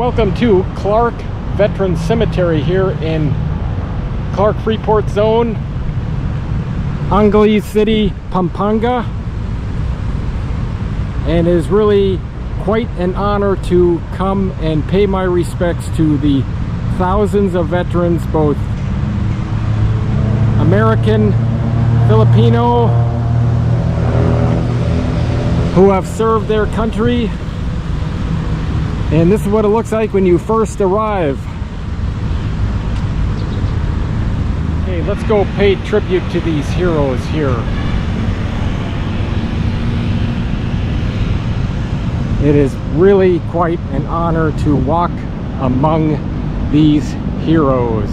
Welcome to Clark Veteran Cemetery here in Clark Freeport Zone, Angeles City, Pampanga. And it is really quite an honor to come and pay my respects to the thousands of veterans, both American, Filipino, who have served their country. And this is what it looks like when you first arrive. Okay, let's go pay tribute to these heroes here. It is really quite an honor to walk among these heroes.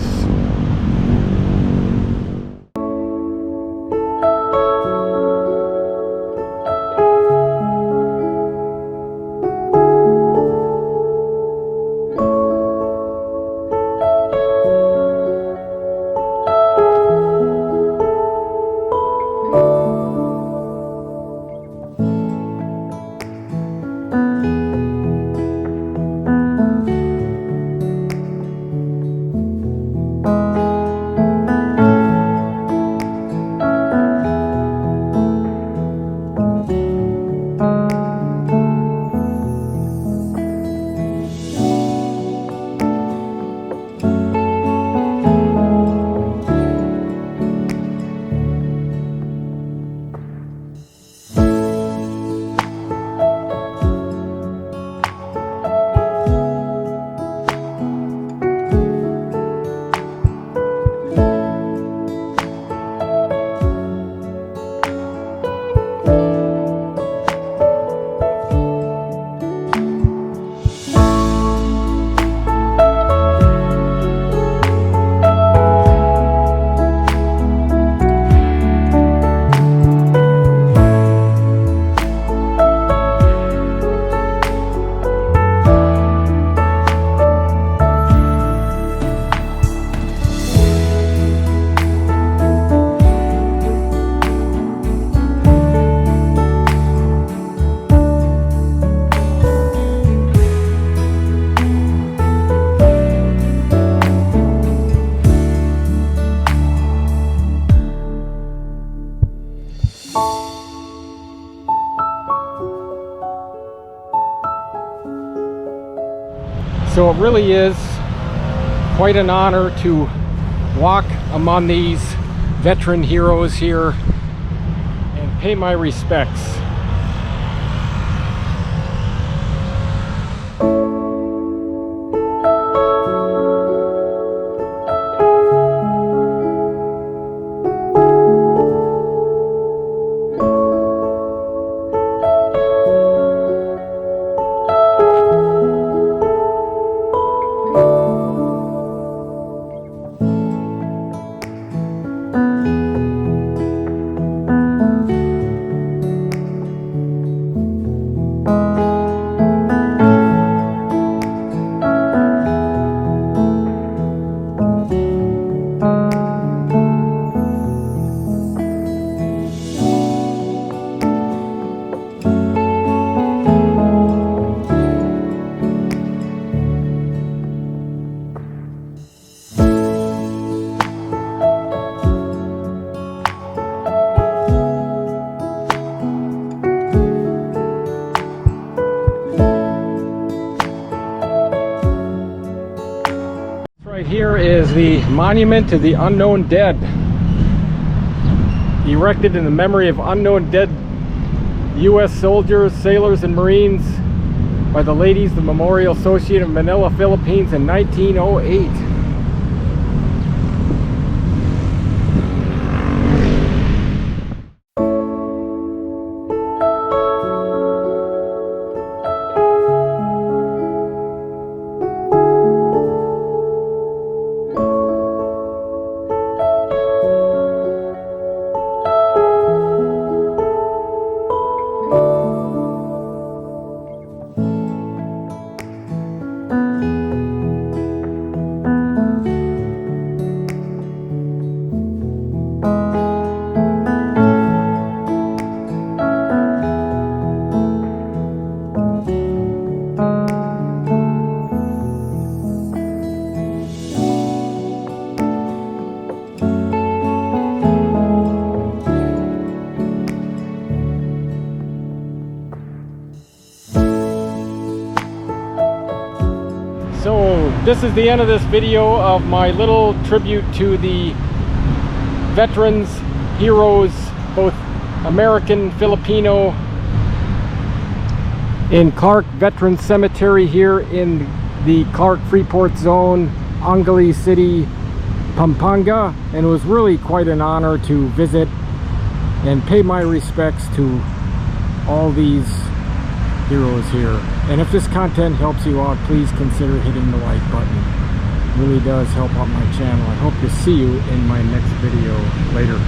So it really is quite an honor to walk among these veteran heroes here and pay my respects. Here is the monument to the unknown dead, erected in the memory of unknown dead U.S. soldiers, sailors, and Marines by the Ladies of the Memorial Association of Manila, Philippines in 1908. this is the end of this video of my little tribute to the veterans, heroes, both American, Filipino, in Clark Veterans Cemetery here in the Clark Freeport zone, Angeles City, Pampanga. And it was really quite an honor to visit and pay my respects to all these heroes here. And if this content helps you out, please consider hitting the like button. It really does help out my channel. I hope to see you in my next video later.